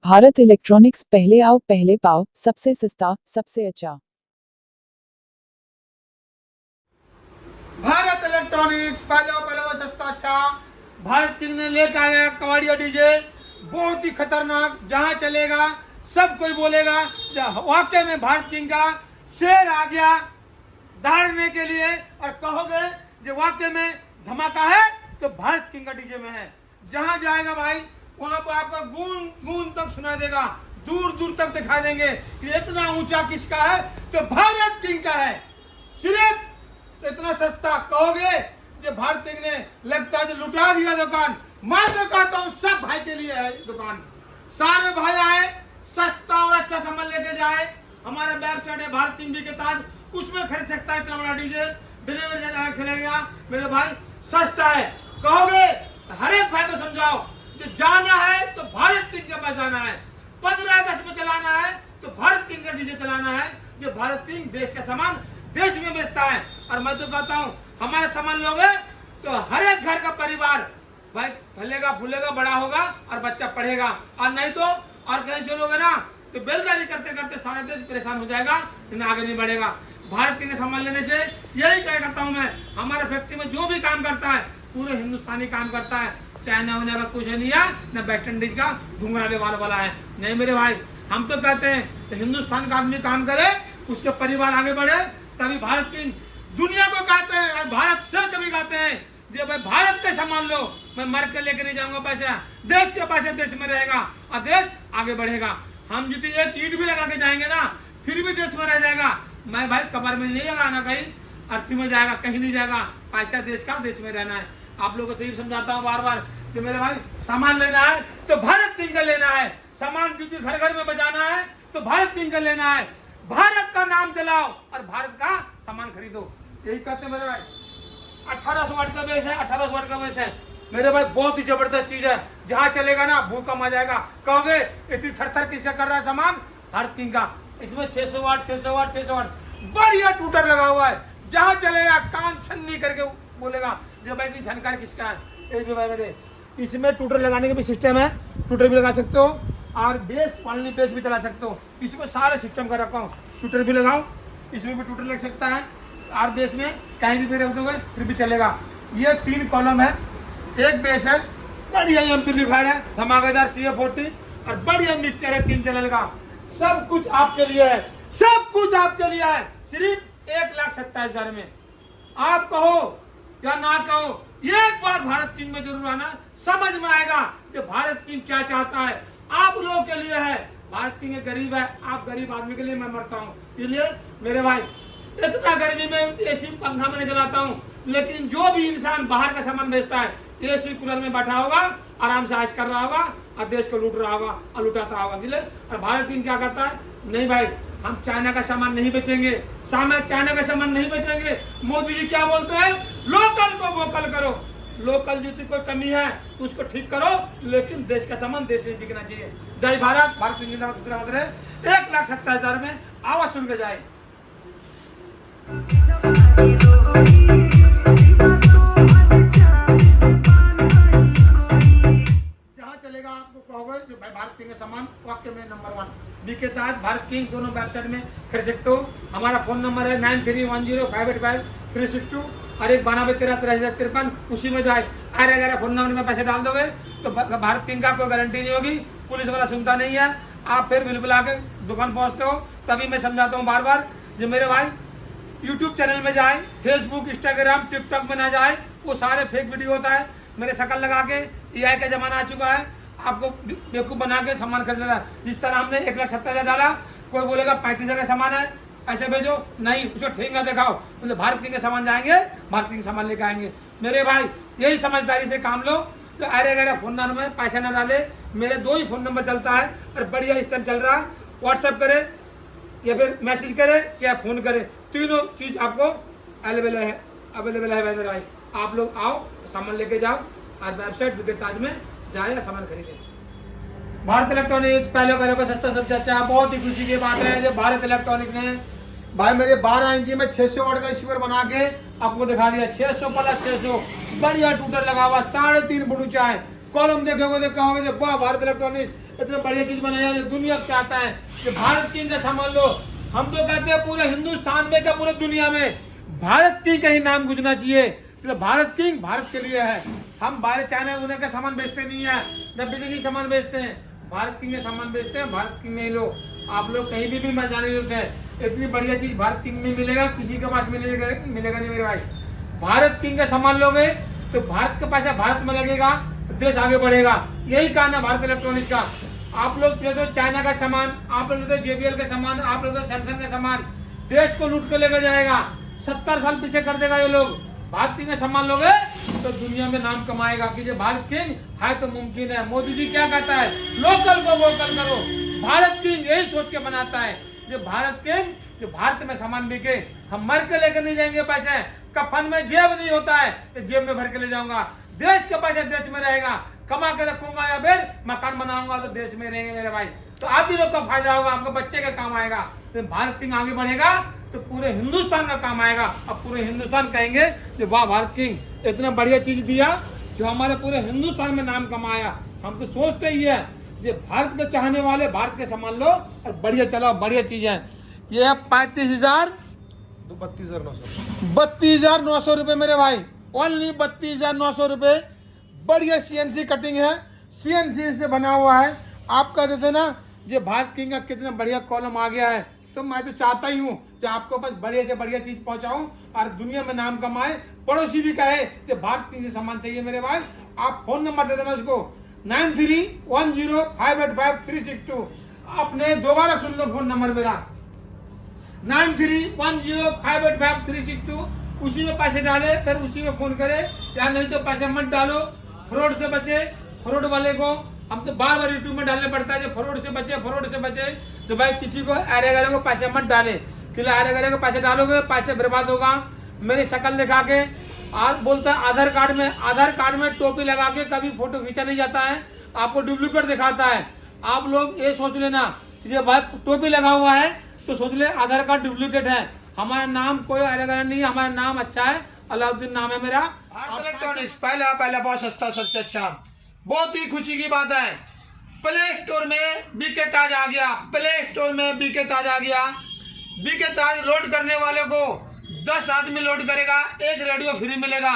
Bharat electronics, पहले आओ पहले पाओ, सबसे सस्ता सबसे अच्छा। भारत इलेक्ट्रॉनिक्स, पहले आओ पहले वो सस्ता अच्छा। भारत किंग ने लेकर आया कवाड़िया डीजे, बहुत ही खतरनाक। जहां चलेगा सब कोई बोलेगा वाकई में भारत किंग का शेर आ गया दहाड़ने के लिए, और कहोगे जो वाकई में धमाका है तो भारत किंग का डीजे में है। जहां जाएगा भाई वहां पर आपको गूंज गूंज तक सुना देगा, दूर दूर तक दिखा देंगे कि इतना ऊंचा किसका है तो भारत किंग का है। सिर्फ इतना सस्ता कहोगे जो भारत किंग ने लगता है जो लुटा दिया दुकान। मैं तो कहता हूँ सब भाई के लिए है दुकान। सारे भाई आए, सस्ता और अच्छा सामान लेके जाए। हमारा वेबसाइट है भारत किंग के ताज, उसमें खरीद सकता है इतना बड़ा डीजे। डिलीवरी चार्ज से लगेगा मेरे भाई, सस्ता है। कहोगे हर एक भाई को समझाओ जो जाना है तो भारत किंग के पास जाना है। 15 में चलाना है तो भारत किंग का डीजे चलाना है। जो भारत किंग देश का सामान देश में बेचता है। और मैं तो कहता हूँ हमारे सामान लोगे तो हर एक घर का परिवार भाई फलेगा फूलेगा, बड़ा होगा और बच्चा पढ़ेगा। और नहीं तो और कहीं से लोगे ना तो बेलदारी करते करते सारा देश परेशान हो जाएगा, लेकिन आगे नहीं बढ़ेगा। भारत के सामान लेने से यही कह करता हूँ मैं, हमारे फैक्ट्री में जो भी काम करता है पूरे हिंदुस्तानी काम करता है। चाइना होने का कुछ नहीं है, न वेस्ट इंडीज का घुंघराले वाला है। नहीं मेरे भाई, हम तो कहते हैं तो हिंदुस्तान का आदमी काम करे, उसके परिवार आगे बढ़े, तभी भारत की दुनिया को कहते हैं। भारत से कभी कहते हैं जो भाई भारत का सामान लो, मैं मर के लेके नहीं जाऊंगा पैसा, देश के पैसे देश में रहेगा और देश आगे बढ़ेगा। हम यदि एक ईंट भी लगा के जाएंगे ना फिर भी देश में रह जाएगा। मैं भाई कब्र में नहीं लगाना, कहीं अर्थी में जाएगा, कहीं नहीं जाएगा। पैसा देश का देश में रहना है। आप लोगों को यही समझाता हूँ बार बार कि मेरे भाई सामान लेना है तो भारत किंग का लेना है। सामान क्योंकि घर घर में बजाना है तो भारत किंग का लेना है। भारत का नाम चलाओ और भारत का सामान खरीदो, यही कहते हैं मेरे भाई। 1800 वाट का बेस है, 1800 वाट का बेस है मेरे भाई, बहुत ही जबरदस्त चीज है। जहां चलेगा ना भूकंप आ जाएगा। कहोगे इतनी थर किसका कर रहा है सामान, भारत किंग का। इसमें 600 वाट 600 वाट 600 वाट बढ़िया टूटर लगा हुआ है। जहां चलेगा कान छन्नी करके बोलेगा जो भाई इतनी झनकार किसका है। एक भाई मेरे इसमें टूटर लगाने का भी सिस्टम है, टूटर भी लगा सकते हो और बेस कॉलोनी बेस भी चला सकते हो। इसमें सारे सिस्टम कर रखा हूँ, टूटर भी लगाओ, इसमें भी टूटर लग सकता है और बेस में कहीं भी रख दोगे फिर भी चलेगा। ये 3 कॉलम है, एक बेस है, बढ़िया एम्पलीफायर है, धमाकेदार CA40 और बढ़िया मिक्सचर है 3 चैनल का। सब कुछ आपके लिए है, सब कुछ आपके लिए है। सिर्फ 1,27,000 में। आप कहो या ना कहो, एक बार भारत किंग में जरूर आना, समझ में आएगा कि भारत किंग क्या चाहता है। आप लोगों के लिए है। भारत किंग गरीब है, आप गरीब आदमी के लिए मैं मरता हूँ। इसलिए मेरे भाई इतना गर्मी में एसी पंखा में नहीं चलाता हूँ, लेकिन जो भी इंसान बाहर का सामान बेचता है एसी कूलर में बैठा होगा, आराम से ऐश कर रहा होगा और देश को लूट रहा होगा और लुटाता होगा। इसलिए और भारत किंग क्या करता है, नहीं भाई हम चाइना का सामान नहीं बेचेंगे, चाइना का सामान नहीं बेचेंगे। मोदी जी क्या बोलते हैं, लोकल को वोकल करो। लोकल जितनी कोई कमी है तो उसको ठीक करो, लेकिन देश का सामान देश में बिकना चाहिए। जय भारत, भारत किंग जिंदाबाद। 1,27,000 में आवाज सुन के जाए। जहां चलेगा आपको कहोगे जो भाई भारत किंग का सामान वाकई में नंबर 1 बीके ताज भारत किंग दोनों वेबसाइट में खरीद सकते हो। हमारा फोन नंबर है 9310585362 और 9213 उसी में जाए। अगर फोन नंबर में पैसे डाल दोगे तो भारत किंग का कोई गारंटी नहीं होगी, पुलिस वाला सुनता नहीं है। आप फिर बिल बुला के दुकान पहुंचते हो। तभी मैं समझाता हूँ बार बार जो मेरे भाई यूट्यूब चैनल में जाए, फेसबुक इंस्टाग्राम टिकटॉक में ना जाए, वो सारे फेक वीडियो होता है। मेरे शक्ल लगा के AI का जमाना आ चुका है, आपको बेवकूफ़ बना के सामान खरीदना है। जिस तरह हमने 1,70,000 डाला, कोई बोलेगा 35,000 का सामान है ऐसे भेजो, नहीं उसको ठेंगा दिखाओ, मतलब भारत किंग के सामान जाएंगे, भारत किंग के सामान लेके आएंगे। मेरे भाई यही समझदारी से काम लो। तो अरे फोन नंबर में पैसा ना डाले, मेरे 2 ही फोन नंबर चलता है और बढ़िया इस टाइम चल रहा है। व्हाट्सएप करे या फिर मैसेज करे या फोन करे, तीनों चीज आपको अवेलेबल है मेरे भाई। आप लोग आओ, सामान लेके जाओ और वेबसाइट बीके ताज में जाए या सामान खरीदे। भारत इलेक्ट्रॉनिक्स पहले को सस्ता सबसे अच्छा। बहुत ही खुशी की बात है जो भारत इलेक्ट्रॉनिक ने भाई मेरे 12 इंची में 600 वाट का स्पीकर बना के आपको दिखा दिया। 600 प्लस 600 बढ़िया टूटर लगा हुआ, 3.5 फुट ऊंचा है। कॉलम देखोगे तो कहोगे वाह भारत इलेक्ट्रॉनिक्स इतना बढ़िया चीज बनाया है, दुनिया चाहता है कि भारत किंग का सामान लो। हम तो कहते हैं पूरे हिंदुस्तान में क्या पूरे दुनिया में भारत किंग का ही नाम गूंजना चाहिए। तो भारत किंग भारत के लिए है। हम बाहर चाइना उन्हें का सामान बेचते नहीं है, न विदेशी सामान बेचते हैं, भारत किंग का सामान बेचते हैं। भारत किंग में लो, आप लोग कहीं भी मैं जाने होते हैं, इतनी बढ़िया चीज भारत किंग में मिलेगा, किसी के पास मिलेगा नहीं मेरे भाई। भारत किंग का सामान लोगे तो भारत का पैसा भारत में लगेगा, देश आगे बढ़ेगा। यही कारण है भारत इलेक्ट्रॉनिक्स का। आप लोग ले दो चाइना का सामान, आप लोग ले दो JBL का सामान, आप लोग सैमसंग का सामान, देश को लूट के लेकर जाएगा। 70 साल पीछे कर देगा ये लोग। भारत किंग का सामान लोगे तो दुनिया में नाम कमाएगा कि जो भारत किंग है तो मुमकिन है। मोदी जी क्या कहता है, लोकल को वोकल करो। भारत किंग यही सोच के बनाता है, जो भारत किंग जो भारत में सामान बिके। हम मर के लेकर नहीं जाएंगे पैसे, कफन में जेब नहीं होता है तो जेब में भर के ले जाऊंगा। देश के पैसे देश में रहेगा, कमा के रखूंगा या फिर मकान बनाऊंगा तो देश में रहेंगे मेरे भाई। तो आप भी लोग का फायदा होगा, आपके बच्चे का काम आएगा। तो भारत किंग आगे बढ़ेगा तो पूरे हिंदुस्तान का काम आएगा। अब पूरे हिंदुस्तान कहेंगे कि वाह भारत किंग इतना बढ़िया चीज दिया जो हमारे पूरे हिंदुस्तान में नाम कमाया। हम तो सोचते ही है जो भारत के चाहने वाले भारत के सामान लो और बढ़िया चलाओ, बढ़िया चीज है। ये है 32,900 रुपए मेरे भाई, ओनली 32,900 रुपए। बढ़िया CNC कटिंग है, CNC से बना हुआ है। आप कहते थे ना ये भारत किंग का कितना बढ़िया कॉलम आ गया है, तो मैं तो चाहता ही हूँ कि आपको पास बढ़िया से बढ़िया चीज पहुंचाऊं और दुनिया में नाम कमाए। पड़ोसी भी कहे कि भारत किंग से सामान चाहिए मेरे भाई, आप फोन नंबर दे देना उसको 9310585362। आपने दोबारा सुन लो फोन नंबर मेरा 9310585362। उसी में पैसे डाले फिर उसी में फोन करे, या नहीं तो पैसे मत डालो। फ्रॉड से बचे, फ्रॉड वाले को हम तो बार बार यूट्यूब में डालने पड़ता है, फ्रॉड से बचे, फ्रॉड से बचे। तो भाई किसी को अरे गरे को पैसे मत डाले, क्योंकि अरे गरे को पैसे डालोगे पैसे बर्बाद होगा। मेरी शक्ल दिखा के और बोलता है आधार कार्ड में टोपी लगा के कभी फोटो खींचा नहीं जाता है, आपको डुप्लीकेट दिखाता है। आप लोग ये सोच लेना ये भाई टोपी लगा हुआ है तो सोच ले आधार कार्ड डुप्लीकेट है। हमारा नाम कोई अरे गरे नहीं है, हमारा नाम अच्छा है, अलाउद्दीन नाम है मेरा। इलेक्ट्रॉनिक्स पहला बहुत सस्ता, सबसे अच्छा। बहुत ही खुशी की बात है, प्ले स्टोर में बीके ताज आ गया। प्ले स्टोर में बीके ताज आ गया। बीके ताज लोड करने वाले को 10 आदमी लोड करेगा, एक रेडियो फ्री मिलेगा।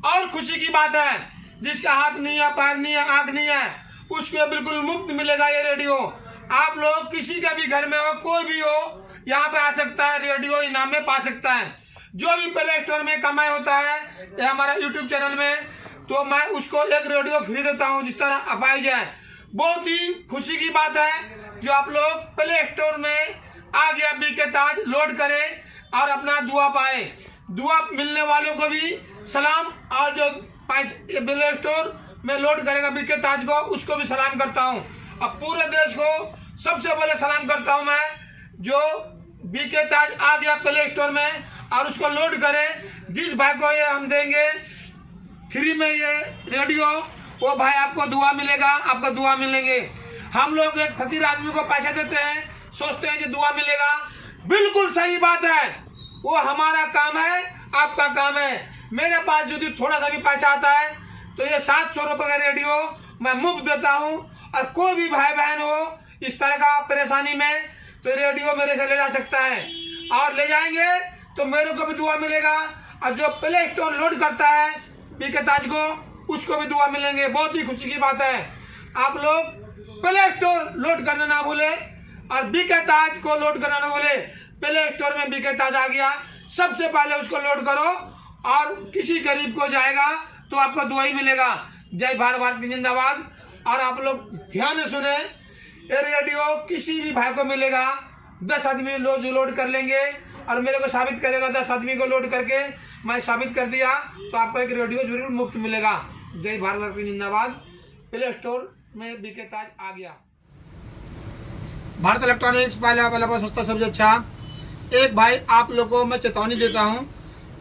और खुशी की बात है, जिसका हाथ नहीं है, पैर नहीं है, आंख नहीं है, उसको बिल्कुल मुफ्त मिलेगा ये रेडियो। आप लोग किसी का भी घर में हो, कोई भी हो, यहाँ पे आ सकता है, रेडियो इनाम में पा सकता है। जो भी प्ले स्टोर में कमाई होता है या हमारा यूट्यूब चैनल में, तो मैं उसको एक रेडियो फ्री देता हूँ, जिस तरह अपाइज है। बहुत ही खुशी की बात है जो आप लोग प्ले स्टोर में आ गया बीके ताज, लोड करें और अपना दुआ पाए। दुआ मिलने वालों को भी सलाम, और जो प्ले स्टोर में लोड करेगा बीके ताज को, उसको भी सलाम करता हूँ। अब पूरे देश को सबसे पहले सलाम करता हूँ मैं, जो बीके ताज आ गया प्ले स्टोर में और उसको लोड करे। जिस भाई को ये हम देंगे फ्री में ये रेडियो, वो भाई आपको दुआ मिलेगा, आपको दुआ मिलेंगे। हम लोग एक फकीर आदमी को पैसे देते हैं, सोचते हैं कि दुआ मिलेगा। बिल्कुल सही बात है, वो हमारा काम है, आपका काम है। मेरे पास यदि थोड़ा सा भी पैसा आता है तो ये 700 रुपए का रेडियो मैं मुफ्त देता हूँ। और कोई भी भाई बहन हो इस तरह का परेशानी में तो रेडियो मेरे से ले जा सकता है, और ले जाएंगे तो मेरे को भी दुआ मिलेगा। और जो प्ले स्टोर लोड करता है बीके ताज को, उसको भी दुआ मिलेंगे। बहुत ही खुशी की बात है। आप लोग प्ले स्टोर लोड करना ना भूले और बीके ताज को लोड करना ना भूले। प्ले स्टोर में बीके ताज आ गया, सबसे पहले उसको लोड करो और किसी गरीब को जाएगा तो आपको दुआ ही मिलेगा। जय भारत की जिंदाबाद। और आप लोग ध्यान से सुने, ये रेडियो किसी भी भाई को मिलेगा। 10 आदमी लोड कर लेंगे और मेरे को साबित करेगा, 10 आदमी को लोड करके मैं साबित कर दिया तो आपको एक रेडियो जरूर मुफ्त मिलेगा। जय भारत की जिंदाबाद। प्ले स्टोर में बीके ताज आ गया। भारत इलेक्ट्रॉनिक्स पहला सस्ता सबसे अच्छा। एक भाई आप लोगों को मैं चेतावनी देता हूँ,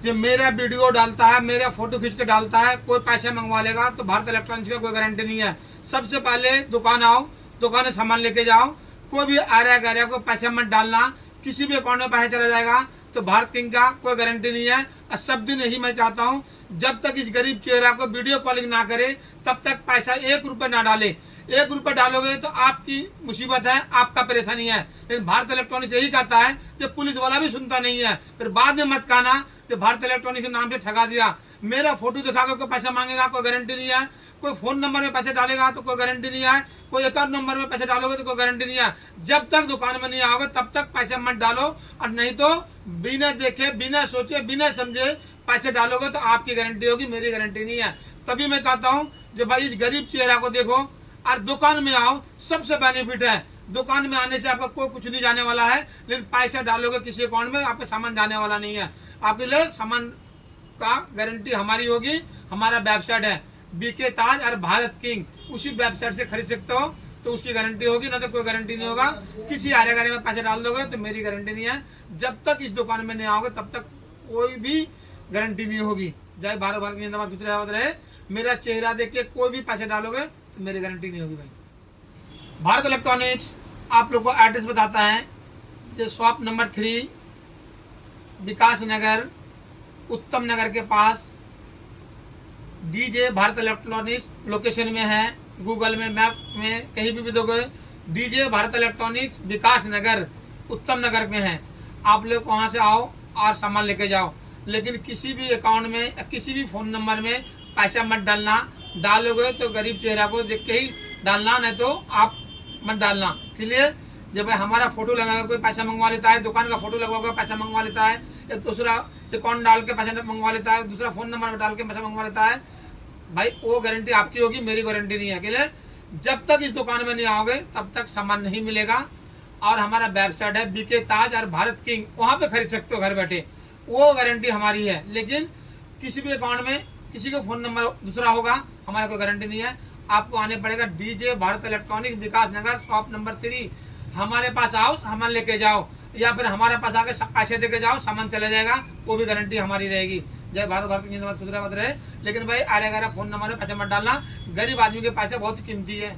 जो मेरा वीडियो डालता है, मेरा फोटो खींच के डालता है, कोई पैसे मंगवा लेगा तो भारत इलेक्ट्रॉनिक्स का कोई गारंटी नहीं है। सबसे पहले दुकान आओ, दुकान से सामान लेके जाओ। कोई भी आर्या गैरिया को पैसे मत डालना, किसी भी अकाउंट में पैसा चला जाएगा तो भारत किंग का कोई गारंटी नहीं है। और सब दिन यही मैं चाहता हूँ, जब तक इस गरीब चेहरा को वीडियो कॉलिंग ना करे तब तक पैसा 1 रुपए ना डाले। ₹1 डालोगे तो आपकी मुसीबत है, आपका परेशानी है। लेकिन भारत इलेक्ट्रॉनिक्स यही कहता है कि पुलिस वाला भी सुनता नहीं है। फिर बाद में मत कहना कि भारत इलेक्ट्रॉनिक्स के नाम से ठगा दिया। मेरा फोटो दिखाकर कोई पैसा मांगेगा, कोई गारंटी नहीं है। कोई फोन नंबर में पैसे डालेगा तो कोई गारंटी नहीं है। कोई अकाउंट नंबर में पैसे डालोगे तो कोई गारंटी नहीं है। जब तक दुकान में नहीं आओगे तब तक पैसे मत डालो, और नहीं तो बिना देखे, बिना सोचे, बिना समझे पैसे डालोगे तो आपकी गारंटी होगी, मेरी गारंटी नहीं है। तभी मैं कहता हूँ जो भाई इस गरीब चेहरा को देखो और दुकान में आओ, सबसे बेनिफिट है। दुकान में आने से आपका कोई कुछ नहीं जाने वाला है, लेकिन पैसा डालोगे किसी अकाउंट में आपका सामान जाने वाला नहीं है। आपके लिए सामान का गारंटी हमारी होगी। हमारा वेबसाइट है बीके ताज और भारत किंग, उसी वेबसाइट से खरीद सकते हो तो उसकी गारंटी होगी, ना तो कोई गारंटी नहीं होगा। किसी आरे गारे में पैसे डाल दोगे तो मेरी गारंटी नहीं है। जब तक इस दुकान में नहीं आओगे तब तक कोई भी गारंटी नहीं होगी। जय भारत, भारत की जिंदाबाद, गुजरात रहे। मेरा चेहरा देख के कोई भी पैसे डालोगे तो मेरी गारंटी नहीं होगी भाई। भारत इलेक्ट्रॉनिक्स आप लोग को एड्रेस बताता है, जो शॉप नंबर 3 विकास नगर, उत्तम नगर के पास डीजे भारत इलेक्ट्रॉनिक्स लोकेशन में है। गूगल में, मैप में कहीं भी दोगे डीजे भारत इलेक्ट्रॉनिक्स विकास नगर, उत्तम नगर में है। आप लोग वहां से आओ और सामान लेके जाओ, लेकिन किसी भी अकाउंट में, किसी भी फोन नंबर में पैसा मत डालना। डालोगे तो गरीब चेहरा को देख के ही डालना, नहीं तो आप मत डालना। क्लियर? जब हमारा फोटो लगा कोई पैसा मंगवा लेता है, दुकान का फोटो लगा पैसा मंगवा लेता है, एक दूसरा अकाउंट डाल के पैसा मंगवा लेता है, दूसरा फोन नंबर डाल के पैसा मंगवा लेता है, भाई वो गारंटी आपकी होगी, मेरी गारंटी नहीं है। अकेले जब तक इस दुकान में नहीं आओगे तब तक सामान नहीं मिलेगा। और हमारा वेबसाइट है बीके ताज और भारत किंग, वहां पे खरीद सकते हो घर बैठे, वो गारंटी हमारी है। लेकिन किसी भी अकाउंट में किसी का फोन नंबर दूसरा होगा, हमारा कोई गारंटी नहीं है। आपको आने पड़ेगा डीजे भारत इलेक्ट्रॉनिक्स विकास नगर, शॉप नंबर 3। हमारे पास आओ, सामान लेके जाओ, या फिर हमारे पास आके पैसे देके जाओ, सामान चला जाएगा, वो भी गारंटी हमारी रहेगी। जय भारत, भारत की जिंदाबाद, गुजरात रहे। लेकिन भाई आरे गारे फोन नंबर में पैसे मत डालना, गरीब आदमी के पैसे बहुत कीमती है।